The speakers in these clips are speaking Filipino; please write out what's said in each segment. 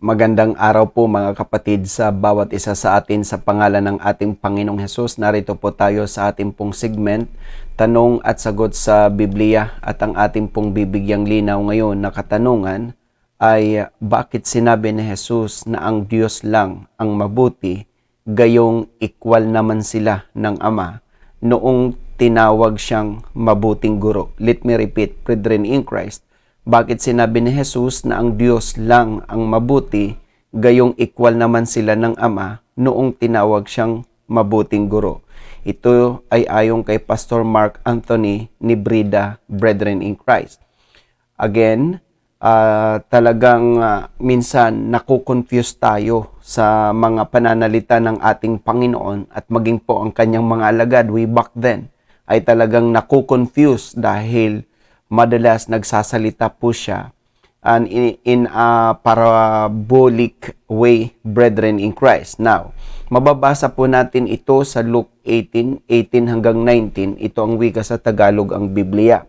Magandang araw po mga kapatid sa bawat isa sa atin sa pangalan ng ating Panginoong Hesus. Narito po tayo sa ating pong segment, Tanong at Sagot sa Biblia. At ang ating pong bibigyang linaw ngayon na katanungan ay bakit sinabi ni Hesus na ang Diyos lang ang mabuti, gayong equal naman sila ng Ama noong tinawag siyang mabuting guro. Let me repeat, brethren in Christ. Bakit sinabi ni Jesus na ang Diyos lang ang mabuti, gayong equal naman sila ng Ama noong tinawag siyang mabuting guro? Ito ay ayon kay Pastor Mark Anthony ni Brida, Brethren in Christ. Again, talagang minsan nakukonfuse tayo sa mga pananalita ng ating Panginoon at maging po ang kanyang mga alagad way back then ay talagang nakukonfuse dahil madalas nagsasalita po siya and in a parabolic way, brethren in Christ. Now, mababasa po natin ito sa Luke 18 hanggang 19. Ito ang wika sa Tagalog ang Biblia.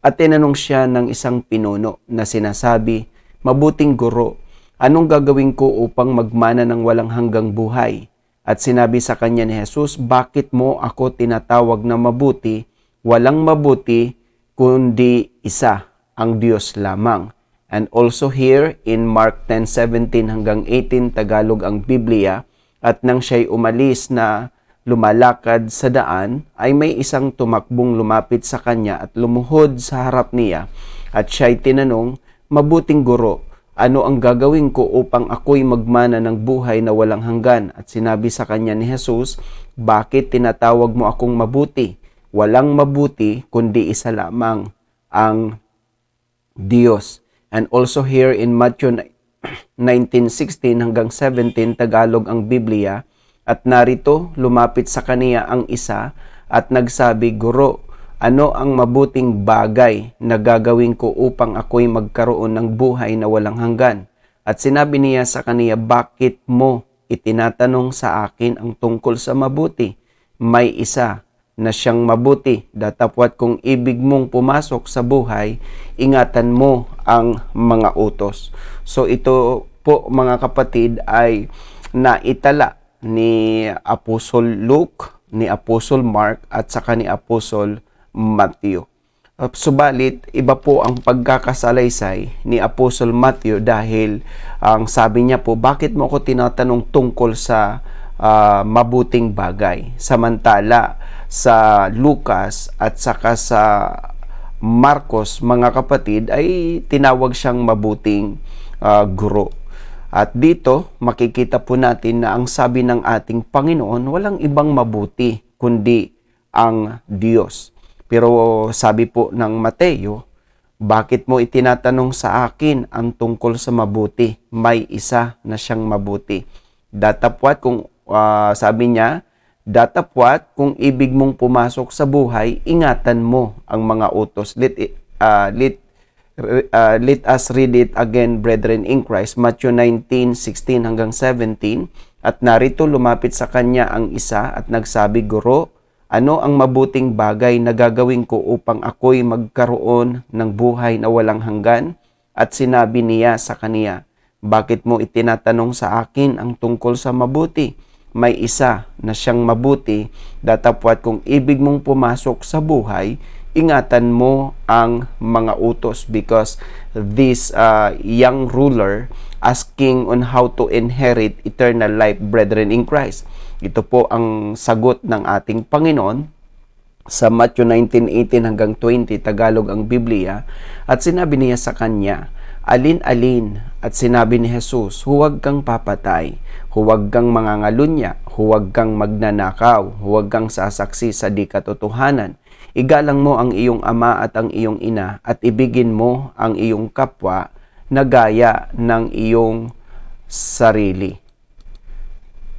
At tinanong siya ng isang pinuno na sinasabi, "Mabuting guro, anong gagawin ko upang magmana ng walang hanggang buhay?" At sinabi sa kanya ni Jesus, "Bakit mo ako tinatawag na mabuti? Walang mabuti kundi isa, ang Diyos lamang." And also here in Mark 10:17 hanggang 18, Tagalog ang Biblia, at nang siya'y umalis na lumalakad sa daan, ay may isang tumakbong lumapit sa kanya at lumuhod sa harap niya. At siya'y tinanong, "Mabuting guro, ano ang gagawin ko upang ako'y magmana ng buhay na walang hanggan?" At sinabi sa kanya ni Jesus, "Bakit tinatawag mo akong mabuti? Walang mabuti kundi isa lamang, ang Diyos." And also here in Matthew 19:16 hanggang 17, Tagalog ang Biblia, at narito lumapit sa kaniya ang isa at nagsabi, "Guro, ano ang mabuting bagay na gagawin ko upang ako'y magkaroon ng buhay na walang hanggan?" At sinabi niya sa kaniya, "Bakit mo itinatanong sa akin ang tungkol sa mabuti? May isa na siyang mabuti. Datapwat kung ibig mong pumasok sa buhay, ingatan mo ang mga utos." So ito po mga kapatid ay naitala ni Apostol Luke, ni Apostol Mark at saka ni Apostol Matthew. Subalit, iba po ang pagkakasalaysay ni Apostol Matthew dahil ang sabi niya po, "Bakit mo ako tinatanong tungkol sa mabuting bagay?" Samantala, sa Lucas at saka sa Marcos, mga kapatid, ay tinawag siyang mabuting guro. At dito, makikita po natin na ang sabi ng ating Panginoon, walang ibang mabuti kundi ang Diyos. Pero sabi po ng Mateo, "Bakit mo itinatanong sa akin ang tungkol sa mabuti? May isa na siyang mabuti." Datapwat kung sabi niya, datapwat kung ibig mong pumasok sa buhay, ingatan mo ang mga utos. Let us read it again, brethren in Christ. Matthew 19:16 hanggang 17. At narito lumapit sa kanya ang isa at nagsabi, "Guro, ano ang mabuting bagay na gagawin ko upang ako'y magkaroon ng buhay na walang hanggan?" At sinabi niya sa kaniya, "Bakit mo itinatanong sa akin ang tungkol sa mabuti? May isa na siyang mabuti. Datapwat kung ibig mong pumasok sa buhay, ingatan mo ang mga utos." Because this young ruler asking on how to inherit eternal life, brethren in Christ. Ito po ang sagot ng ating Panginoon sa Matthew 19:18 hanggang 20, Tagalog ang Biblia. At sinabi niya sa kanya, "Alin-alin?" At sinabi ni Jesus, "Huwag kang papatay, huwag kang mangangalunya, huwag kang magnanakaw, huwag kang sasaksi sa di katotohanan. Igalang mo ang iyong ama at ang iyong ina, at ibigin mo ang iyong kapwa na gaya ng iyong sarili."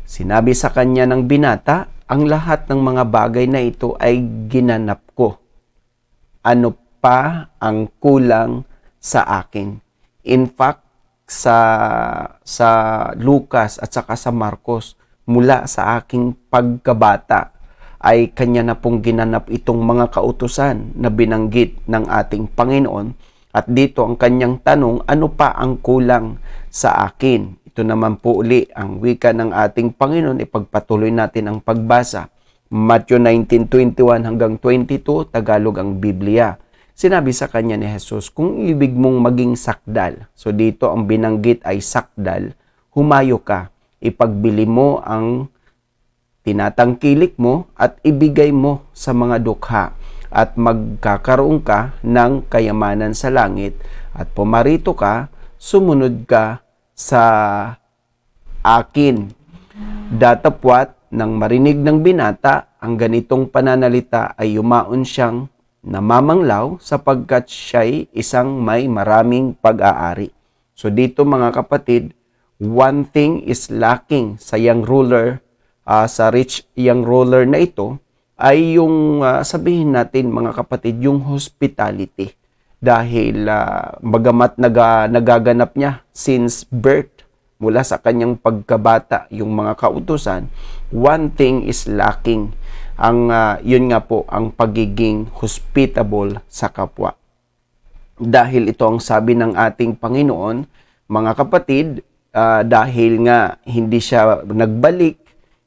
Sinabi sa kanya ng binata, "Ang lahat ng mga bagay na ito ay ginanap ko. Ano pa ang kulang sa akin?" In fact, sa Lucas at saka sa Marcos, mula sa aking pagkabata ay kanya na pong ginanap itong mga kautusan na binanggit ng ating Panginoon. At dito ang kanyang tanong, ano pa ang kulang sa akin? Ito naman po uli ang wika ng ating Panginoon. Ipagpatuloy natin ang pagbasa. Matthew 19:21 hanggang 22, Tagalog ang Biblia. Sinabi sa kanya ni Jesus, kung ibig mong maging sakdal, so dito ang binanggit ay sakdal, humayo ka, ipagbili mo ang tinatangkilik mo at ibigay mo sa mga dukha at magkakaroon ka ng kayamanan sa langit at pumarito ka, sumunod ka sa akin. Datapwat nang marinig ng binata ang ganitong pananalita ay yumaon siyang namamanglaw sapagkat siya'y isang may maraming pag-aari. So dito mga kapatid, one thing is lacking sa young ruler, sa rich young ruler na ito, ay yung sabihin natin mga kapatid, yung hospitality. Dahil bagamat nagaganap niya since birth, mula sa kanyang pagkabata, yung mga kautusan, one thing is lacking. Yun nga po, ang pagiging hospitable sa kapwa. Dahil ito ang sabi ng ating Panginoon, mga kapatid, dahil nga hindi siya nagbalik,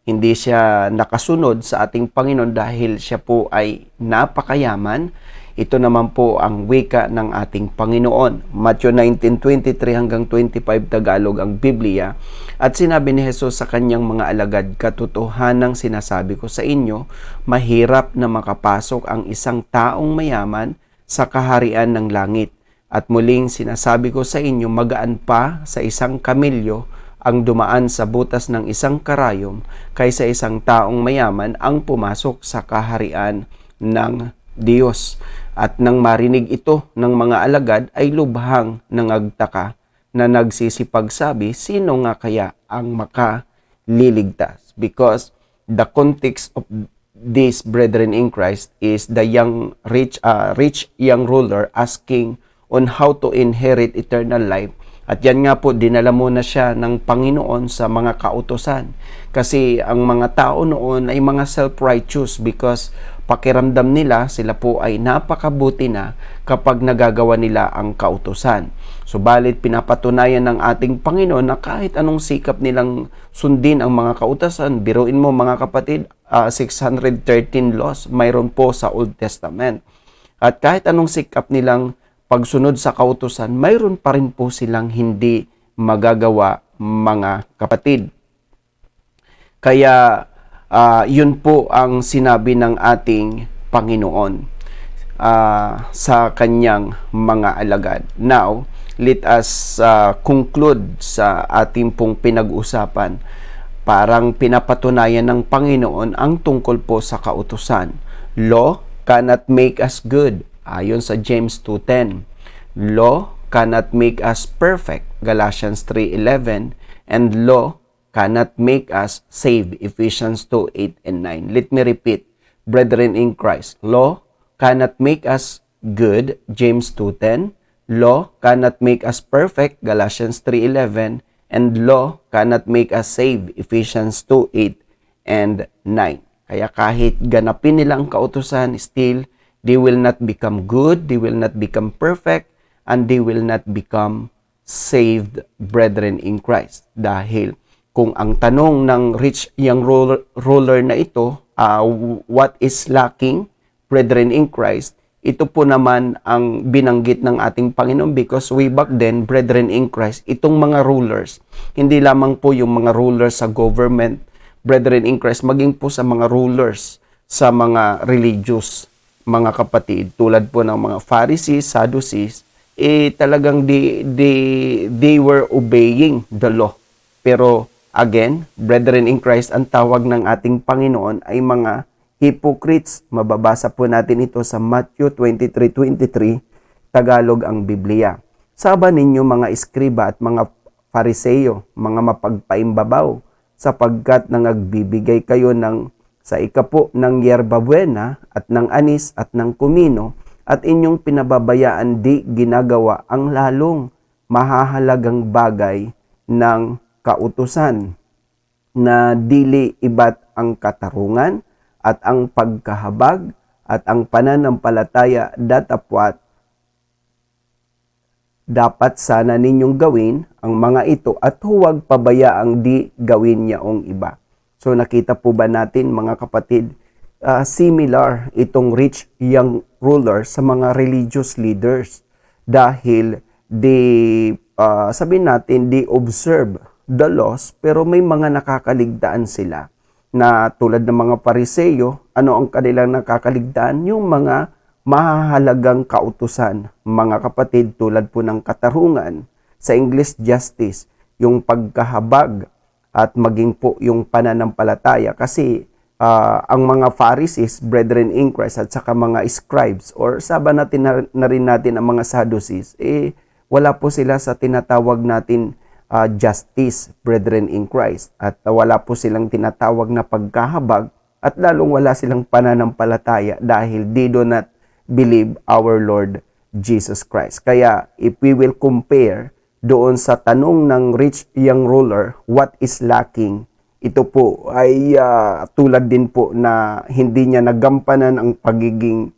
hindi siya nakasunod sa ating Panginoon dahil siya po ay napakayaman, ito naman po ang wika ng ating Panginoon. Matthew 19:23 hanggang 25, Tagalog ang Biblia. At sinabi ni Jesus sa kanyang mga alagad, katotohanang sinasabi ko sa inyo, mahirap na makapasok ang isang taong mayaman sa kaharian ng langit. At muling sinasabi ko sa inyo, magaan pa sa isang kamilyo ang dumaan sa butas ng isang karayom kaysa isang taong mayaman ang pumasok sa kaharian ng Diyos. At nang marinig ito ng mga alagad ay lubhang nangagtaka na nagsisipagsabi, sino nga kaya ang makaliligtas? Because the context of this, brethren in Christ, is the rich young ruler asking on how to inherit eternal life. At yan nga po, dinala muna siya ng Panginoon sa mga kautusan. Kasi ang mga tao noon ay mga self-righteous because pakiramdam nila, sila po ay napakabuti na kapag nagagawa nila ang kautusan. Subalit pinapatunayan ng ating Panginoon na kahit anong sikap nilang sundin ang mga kautusan, biruin mo mga kapatid, 613 laws mayroon po sa Old Testament. At kahit anong sikap nilang pagsunod sa kautusan, mayroon pa rin po silang hindi magagawa mga kapatid. Kaya yun po ang sinabi ng ating Panginoon sa kanyang mga alagad. Now, let us conclude sa ating pong pinag-usapan. Parang pinapatunayan ng Panginoon ang tungkol po sa kautusan. Law cannot make us good. Ayon sa James 2:10, law cannot make us perfect, Galatians 3:11, and law cannot make us save, Ephesians 2:8 and 9. Let me repeat, brethren in Christ, law cannot make us good, James 2:10, law cannot make us perfect, Galatians 3:11, and law cannot make us save, Ephesians 2:8 and 9. Kaya kahit ganapin nila ang kautusan, still they will not become good, they will not become perfect, and they will not become saved, brethren in Christ. Dahil kung ang tanong ng rich young ruler na ito, what is lacking, brethren in Christ, ito po naman ang binanggit ng ating Panginoon because way back then, brethren in Christ, itong mga rulers, hindi lamang po yung mga rulers sa government, brethren in Christ, maging po sa mga rulers, sa mga religious, mga kapatid, tulad po ng mga Pharisees, Sadducees, talagang they were obeying the law. Pero again, brethren in Christ, ang tawag ng ating Panginoon ay mga hypocrites. Mababasa po natin ito sa Matthew 23:23, Tagalog ang Biblia. Saba ninyo mga eskriba at mga Fariseo, mga mapagpaimbabaw, sapagkat nangagbibigay kayo sa ikapo ng yerba buena at ng anis at ng kumino at inyong pinababayaan di ginagawa ang lalong mahahalagang bagay ng kautusan na dili iba't ang katarungan at ang pagkahabag at ang pananampalataya datapwat dapat sana ninyong gawin ang mga ito at huwag pabayaang di gawin niyaong iba. So nakita po ba natin mga kapatid, similar itong rich young ruler sa mga religious leaders dahil sabihin natin, they observe the laws pero may mga nakakaligtaan sila na tulad ng mga Pariseyo. Ano ang kanilang nakakaligtaan? Yung mga mahahalagang kautusan, mga kapatid, tulad po ng katarungan, sa English justice, yung pagkahabag at maging po yung pananampalataya. Kasi ang mga Pharisees, brethren in Christ, at saka mga scribes, or saba natin na rin natin ang mga Sadducees, wala po sila sa tinatawag natin justice, brethren in Christ. At wala po silang tinatawag na pagkahabag, at lalong wala silang pananampalataya dahil they do not believe our Lord Jesus Christ. Kaya if we will compare doon sa tanong ng rich young ruler, what is lacking? Ito po ay tulad din po na hindi niya nagampanan ang pagiging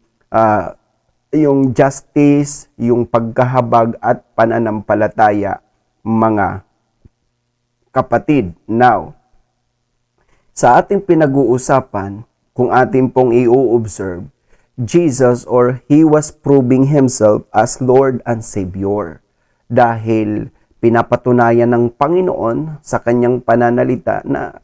yung justice, yung pagkahabag at pananampalataya, mga kapatid. Now, sa ating pinag-uusapan, kung ating pong i-observe, Jesus or He was proving Himself as Lord and Savior dahil pinapatunayan ng Panginoon sa kanyang pananalita na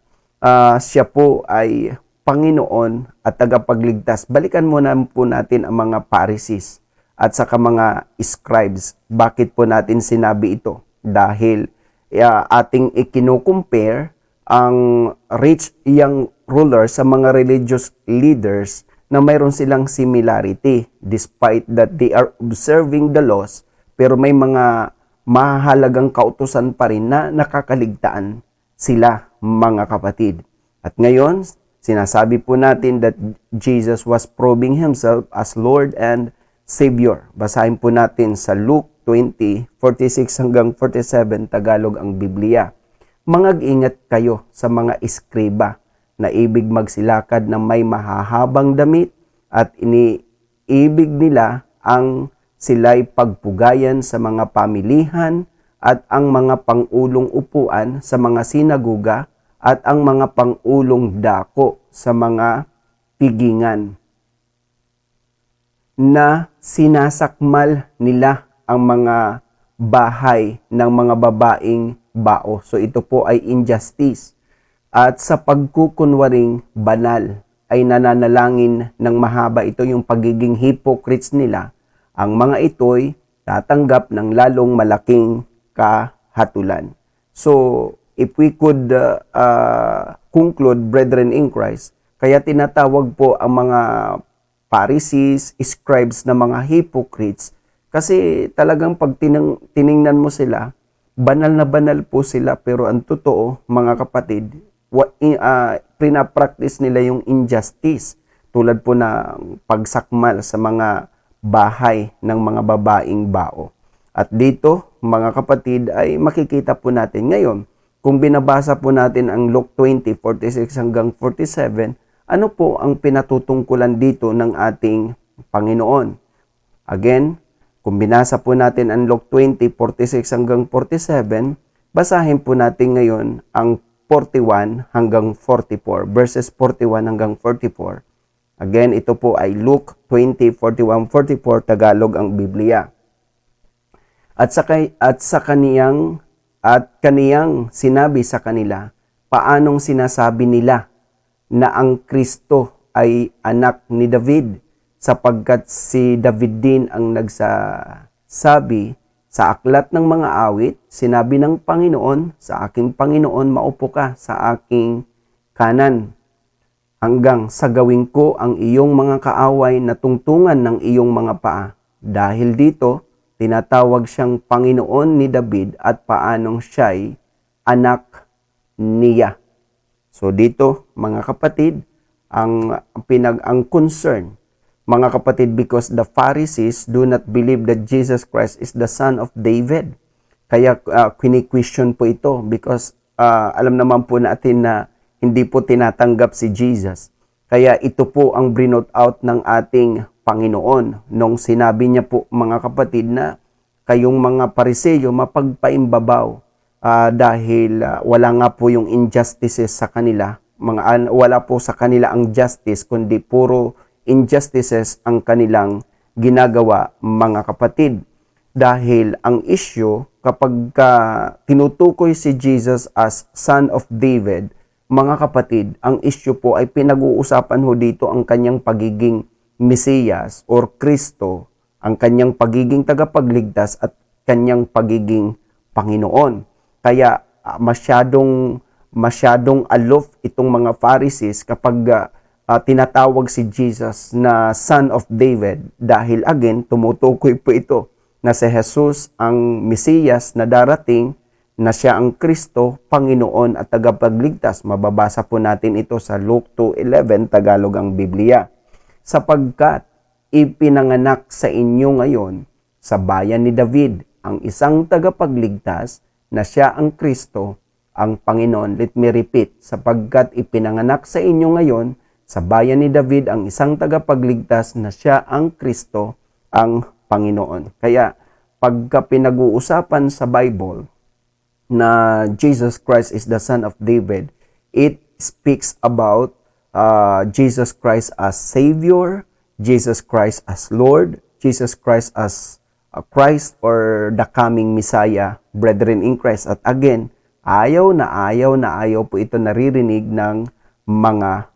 siya po ay Panginoon at tagapagligtas. Balikan muna po natin ang mga Pharisees at saka mga scribes. Bakit po natin sinabi ito? Dahil ating ikino-compare ang rich young ruler sa mga religious leaders na mayroon silang similarity despite that they are observing the laws, pero may mga mahalagang kautusan pa rin na nakakaligtaan sila, mga kapatid. At ngayon, sinasabi po natin that Jesus was proving Himself as Lord and Savior. Basahin po natin sa Luke 20:46 hanggang 47, Tagalog ang Biblia. Mangag-ingat kayo sa mga eskriba na ibig magsilakad ng may mahahabang damit at iniibig nila ang sila'y pagpugayan sa mga pamilihan at ang mga pangulong upuan sa mga sinaguga at ang mga pangulong dako sa mga pigingan, na sinasakmal nila ang mga bahay ng mga babaeng bao. So ito po ay injustice. At sa pagkukunwaring banal ay nananalangin ng mahaba. Ito yung pagiging hypocrites nila. Ang mga ito'y tatanggap ng lalong malaking kahatulan. So, if we could conclude, brethren in Christ, kaya tinatawag po ang mga Pharisees, scribes na mga hypocrites, kasi talagang pag tiningnan mo sila, banal na banal po sila, pero ang totoo, mga kapatid, pinapractice nila yung injustice, tulad po na pagsakmal sa mga bahay ng mga babaeng bao. At dito, mga kapatid, ay makikita po natin ngayon, kung binabasa po natin ang Luke 20:46 hanggang 47, ano po ang pinatutungkulan dito ng ating Panginoon? Again, kung binasa po natin ang Luke 20:46 hanggang 47, basahin po natin ngayon ang 41 hanggang 44, verses 41 hanggang 44. Again, ito po ay Luke 20:41-44, Tagalog ang Biblia. At kaniyang sinabi sa kanila, paanong sinasabi nila na ang Kristo ay anak ni David, sapagkat si David din ang nagsasabi sa aklat ng mga awit, sinabi ng Panginoon, sa aking Panginoon maupo ka sa aking kanan, hanggang sa gawin ko ang iyong mga kaaway na tungtungan ng iyong mga paa. Dahil dito, tinatawag siyang Panginoon ni David at paanong siya'y anak niya. So dito, mga kapatid, ang concern, mga kapatid, because the Pharisees do not believe that Jesus Christ is the son of David. Kaya kini-question po ito because alam naman po natin na hindi po tinatanggap si Jesus. Kaya ito po ang brinot out ng ating Panginoon nung sinabi niya po, mga kapatid, na kayong mga Pariseo mapagpaimbabaw dahil wala nga po yung injustices sa kanila. Wala po sa kanila ang justice, kundi puro injustices ang kanilang ginagawa, mga kapatid. Dahil ang issue, kapag tinutukoy si Jesus as Son of David, mga kapatid, ang issue po ay pinag-uusapan ho dito ang kanyang pagiging Mesiyas or Kristo, ang kanyang pagiging tagapagligtas at kanyang pagiging Panginoon. Kaya masyadong aloof itong mga Pharisees kapag tinatawag si Jesus na Son of David, dahil again, tumutukoy po ito na si Jesus ang Mesiyas na darating, na siya ang Kristo, Panginoon at tagapagligtas. Mababasa po natin ito sa Luke 2:11, Tagalog ang Biblia. Sapagkat ipinanganak sa inyo ngayon sa bayan ni David ang isang tagapagligtas na siya ang Kristo, ang Panginoon. Let me repeat, sapagkat ipinanganak sa inyo ngayon sa bayan ni David ang isang tagapagligtas na siya ang Kristo, ang Panginoon. Kaya pagka pinag-uusapan sa Bible na Jesus Christ is the Son of David, it speaks about Jesus Christ as Savior, Jesus Christ as Lord, Jesus Christ as Christ or the coming Messiah, brethren in Christ. At again, ayaw po ito naririnig ng mga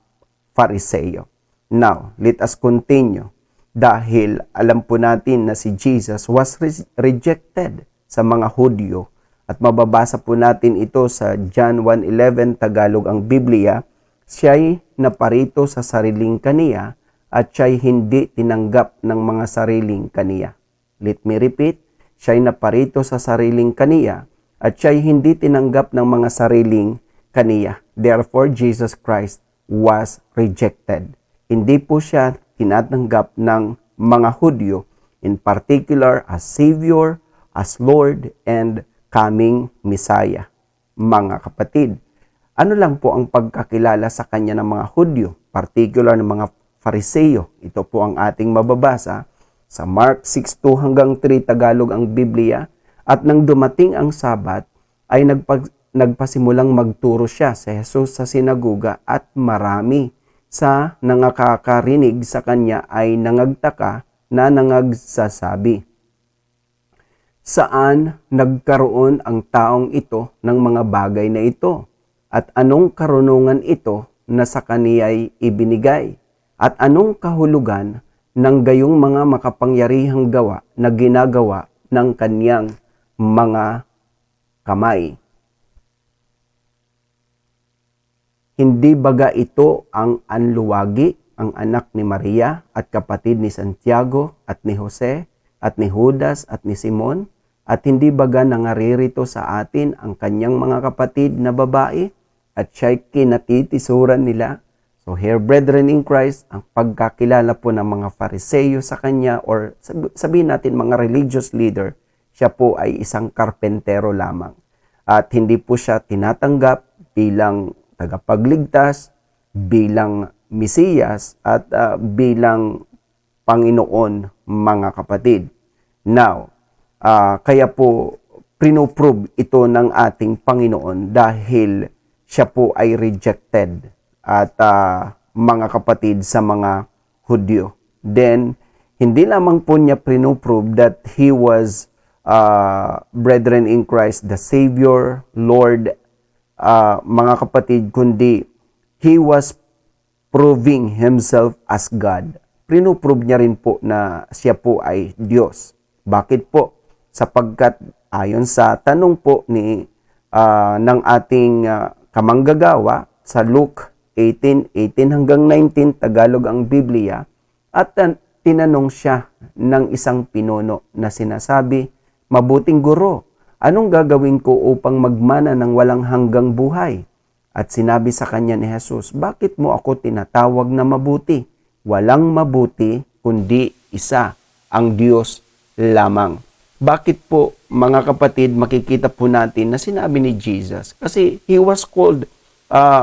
Fariseo. Now, let us continue. Dahil alam po natin na si Jesus was rejected sa mga Hudyo. At mababasa po natin ito sa John 1:11, Tagalog ang Biblia. Siya'y naparito sa sariling kaniya at siya'y hindi tinanggap ng mga sariling kaniya. Let me repeat, siya'y naparito sa sariling kaniya at siya'y hindi tinanggap ng mga sariling kaniya. Therefore, Jesus Christ was rejected. Hindi po siya tinatanggap ng mga Hudyo, in particular as Savior, as Lord, and coming Messiah. Mga kapatid, ano lang po ang pagkakilala sa kanya ng mga Hudyo, particular ng mga Fariseo? Ito po ang ating mababasa sa Mark 6:2-3, Tagalog ang Biblia. At nang dumating ang Sabat, ay nagpasimulang magturo siya si Jesus sa sinagoga at marami sa nangakakarinig sa kanya ay nangagtaka na nangagsasabi, saan nagkaroon ang taong ito ng mga bagay na ito? At anong karunungan ito na sa kaniya'y ibinigay? At anong kahulugan ng gayong mga makapangyarihang gawa na ginagawa ng kaniyang mga kamay? Hindi baga ito ang anluwagi, ang anak ni Maria at kapatid ni Santiago at ni Jose at ni Judas at ni Simon? At hindi baga nangaririto sa atin ang kanyang mga kapatid na babae at siya'y kinatitisuran nila? So here, brethren in Christ, ang pagkakilala po ng mga Fariseo sa kanya, or sabihin natin mga religious leader, siya po ay isang karpentero lamang. At hindi po siya tinatanggap bilang tagapagligtas, bilang Mesiyas, at bilang Panginoon, mga kapatid. Now, kaya po pinoprove ito ng ating Panginoon dahil siya po ay rejected at mga kapatid sa mga Hudyo. Then, hindi lamang po niya pinoprove that He was, brethren in Christ, the Savior, Lord, mga kapatid, kundi He was proving Himself as God. Pinoprove niya rin po na siya po ay Diyos. Bakit po? Sapagkat ayon sa tanong po ng ating kamanggagawa sa Luke 18:18-19, Tagalog ang Biblia, at tinanong siya ng isang pinuno na sinasabi, mabuting guro, anong gagawin ko upang magmana ng walang hanggang buhay? At sinabi sa kanya ni Jesus, bakit mo ako tinatawag na mabuti? Walang mabuti kundi isa, ang Diyos lamang. Bakit po, mga kapatid, makikita po natin na sinabi ni Jesus? Kasi He was called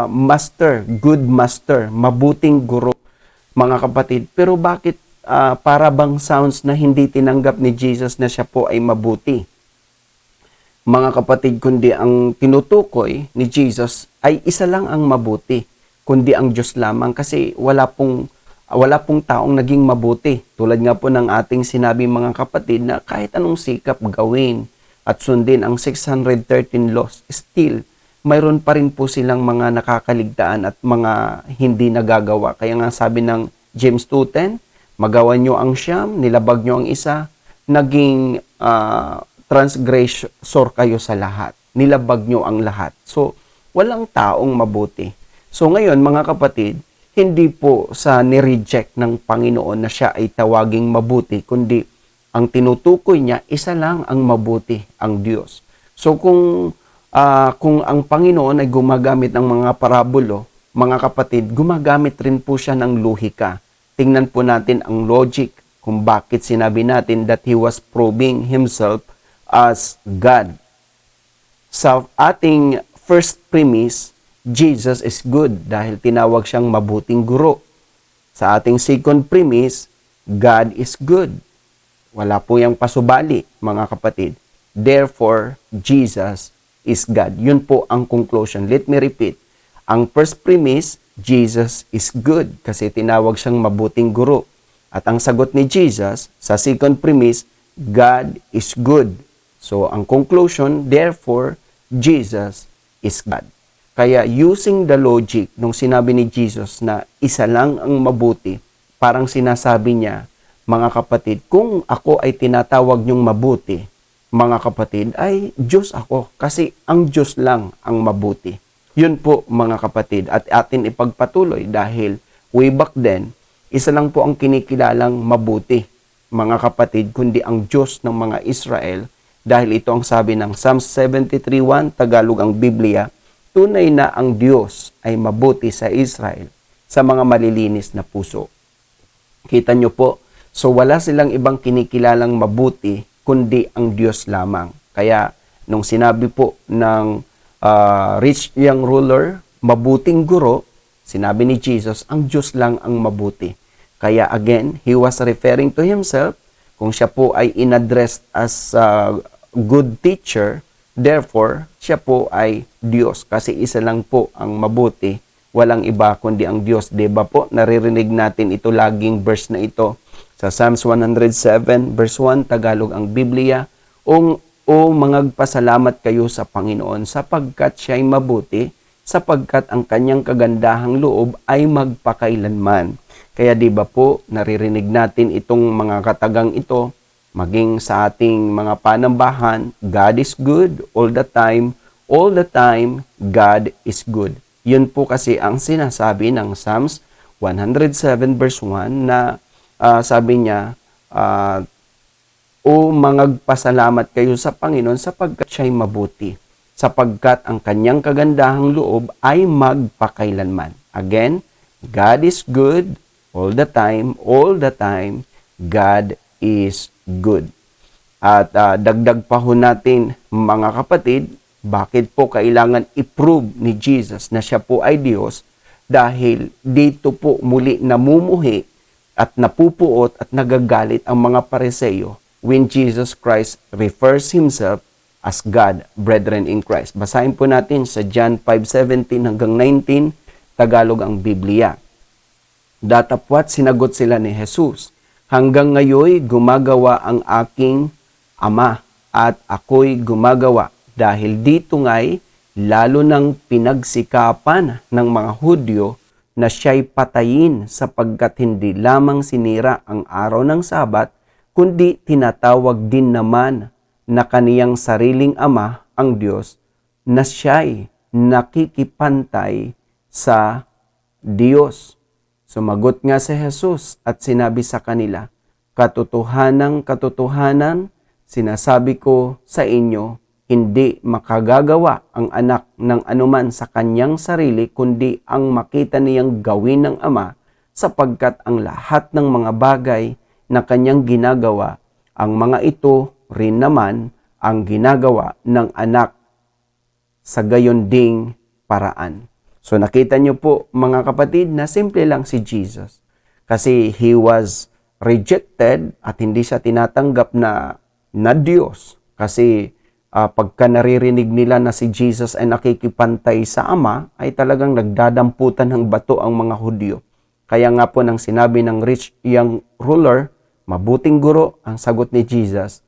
master, good master, mabuting guro, mga kapatid. Pero bakit para bang sounds na hindi tinanggap ni Jesus na siya po ay mabuti. Mga kapatid, kundi ang tinutukoy ni Jesus ay isa lang ang mabuti, kundi ang Diyos lamang, kasi wala pong taong naging mabuti. Tulad nga po ng ating sinabi mga kapatid na kahit anong sikap gawin at sundin ang 613 laws, still mayroon pa rin po silang mga nakakaligtaan at mga hindi nagagawa. Kaya nga sabi ng James 2:10, magawan nyo ang siyam, nilabag nyo ang isa, naging transgressor kayo sa lahat. Nilabag nyo ang lahat. So, walang taong mabuti. So, ngayon, mga kapatid, hindi po sa nireject ng Panginoon na siya ay tawaging mabuti, kundi ang tinutukoy niya, isa lang ang mabuti, ang Diyos. So, kung ang Panginoon ay gumagamit ng mga parabulo, mga kapatid, gumagamit rin po siya ng lohika. Tingnan po natin ang logic kung bakit sinabi natin that He was proving Himself as God. Sa ating first premise, Jesus is good dahil tinawag siyang mabuting guro. Sa ating second premise, God is good. Wala po yung pasubali, mga kapatid. Therefore, Jesus is God. Yun po ang conclusion. Let me repeat. Ang first premise, Jesus is good kasi tinawag siyang mabuting guro. At ang sagot ni Jesus sa second premise, God is good. So, ang conclusion, therefore, Jesus is God. Kaya using the logic nung sinabi ni Jesus na isa lang ang mabuti, parang sinasabi niya, mga kapatid, kung ako ay tinatawag niyong mabuti, mga kapatid, ay Diyos ako kasi ang Diyos lang ang mabuti. Yun po mga kapatid at atin ipagpatuloy dahil way back then, isa lang po ang kinikilalang mabuti, mga kapatid, kundi ang Diyos ng mga Israel. Dahil ito ang sabi ng Psalm 73:1, Tagalog ang Biblia, tunay na ang Diyos ay mabuti sa Israel, sa mga malilinis na puso. Kita nyo po, so wala silang ibang kinikilalang mabuti, kundi ang Diyos lamang. Kaya, nung sinabi po ng rich young ruler, mabuting guro, sinabi ni Jesus, ang Diyos lang ang mabuti. Kaya again, He was referring to Himself, kung siya po ay inaddressed as good teacher, therefore, siya po ay Diyos. Kasi isa lang po ang mabuti, walang iba kundi ang Diyos. Diba po, naririnig natin ito laging verse na ito. Sa Psalms 107, verse 1, Tagalog ang Biblia, O mangagpasalamat kayo sa Panginoon sapagkat siya'y mabuti, sapagkat ang kanyang kagandahang loob ay magpakailanman. Kaya di ba po, naririnig natin itong mga katagang ito, maging sa ating mga panambahan, God is good all the time, God is good. Yun po kasi ang sinasabi ng Psalms 107 verse 1 na sabi niya, O mangagpasalamat kayo sa Panginoon sapagkat siya'y mabuti, sapagkat ang kanyang kagandahang loob ay magpakailanman. Again, God is good all the time, God is good. At dagdag pa ho natin mga kapatid, bakit po kailangan i-prove ni Jesus na siya po ay Diyos? Dahil dito po muli namumuhi at napupuot at nagagalit ang mga Pariseo when Jesus Christ refers Himself as God, brethren in Christ. Basahin po natin sa John 5:17 hanggang 19, Tagalog ang Biblia. Datapwat sinagot sila ni Jesus, hanggang ngayoy gumagawa ang aking Ama at ako'y gumagawa dahil dito nga'y lalo nang pinagsikapan ng mga Hudyo na siya'y patayin sapagkat hindi lamang sinira ang araw ng Sabat, kundi tinatawag din naman na kaniyang sariling ama ang Diyos na siya'y nakikipantay sa Diyos. Sumagot nga si Jesus at sinabi sa kanila, katotohanan, sinasabi ko sa inyo, hindi makagagawa ang anak ng anuman sa kanyang sarili, kundi ang makita niyang gawin ng ama, sapagkat ang lahat ng mga bagay na kanyang ginagawa, ang mga ito rin naman ang ginagawa ng anak sa gayon ding paraan. So nakita niyo po mga kapatid na simple lang si Jesus. Kasi He was rejected at hindi siya tinatanggap na Diyos. Kasi pagka naririnig nila na si Jesus ay nakikipantay sa Ama, ay talagang nagdadamputan ng bato ang mga Hudyo. Kaya nga po nang sinabi ng rich young ruler, mabuting guro, ang sagot ni Jesus,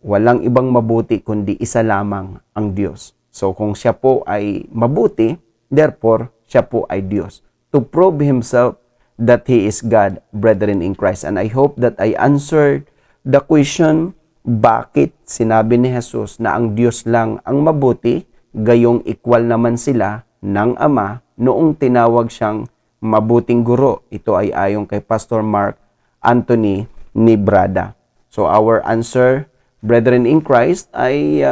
walang ibang mabuti kundi isa lamang ang Diyos. So kung siya po ay mabuti, therefore siya po ay Diyos. To prove himself that he is God, brethren in Christ. And I hope that I answered the question, bakit sinabi ni Jesus na ang Diyos lang ang mabuti, gayong equal naman sila ng Ama noong tinawag siyang mabuting guro. Ito ay ayon kay Pastor Mark Anthony Nibrada. So our answer, brethren in Christ, ay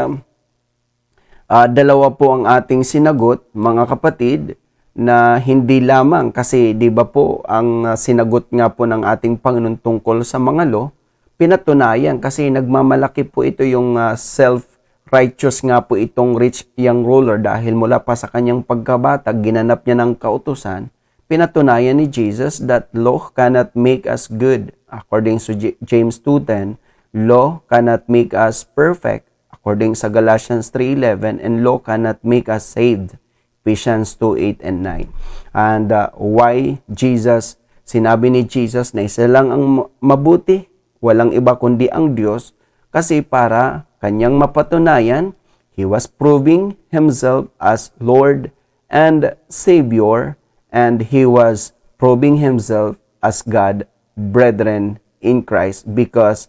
dalawa po ang ating sinagot, mga kapatid, na hindi lamang kasi 'di ba po ang sinagot nga po ng ating Panginoon tungkol sa mga law, pinatunayan kasi nagmamalaki po ito yung self-righteous nga po itong rich young ruler dahil mula pa sa kanyang pagkabata ginanap niya ng kautusan. Pinatunayan ni Jesus that law cannot make us good. According to James 2:10, law cannot make us perfect. According sa Galatians 3:11, and law cannot make us saved. Ephesians 2:8 and 9. And why Jesus, sinabi ni Jesus na isa lang ang mabuti, walang iba kundi ang Diyos, kasi para kanyang mapatunayan, He was proving Himself as Lord and Savior, and He was proving Himself as God, brethren in Christ, because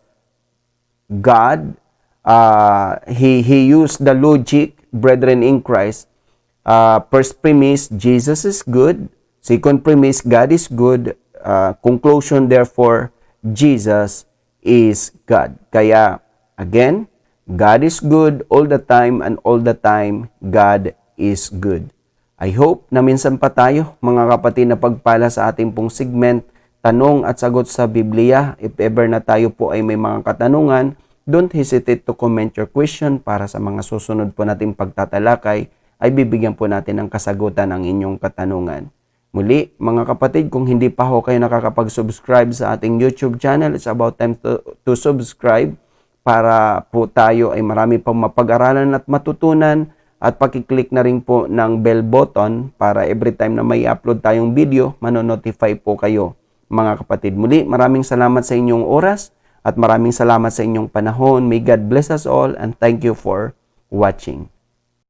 God, He used the logic, brethren in Christ. First premise, Jesus is good. Second premise, God is good. Conclusion, therefore, Jesus is God. Kaya, again, God is good all the time, and all the time, God is good. I hope na minsan pa tayo, mga kapatid, na pagpala sa ating pong segment, tanong at sagot sa Biblia. If ever na tayo po ay may mga katanungan, don't hesitate to comment your question para sa mga susunod po nating pagtatalakay ay bibigyan po natin ng kasagutan ang inyong katanungan. Muli, mga kapatid, kung hindi pa ho kayo nakakapag-subscribe sa ating YouTube channel, it's about time to subscribe para po tayo ay marami pang mapag-aralan at matutunan, at pakiclick na rin po ng bell button para every time na may upload tayong video, manonotify po kayo, mga kapatid. Muli, maraming salamat sa inyong oras at maraming salamat sa inyong panahon. May God bless us all and thank you for watching.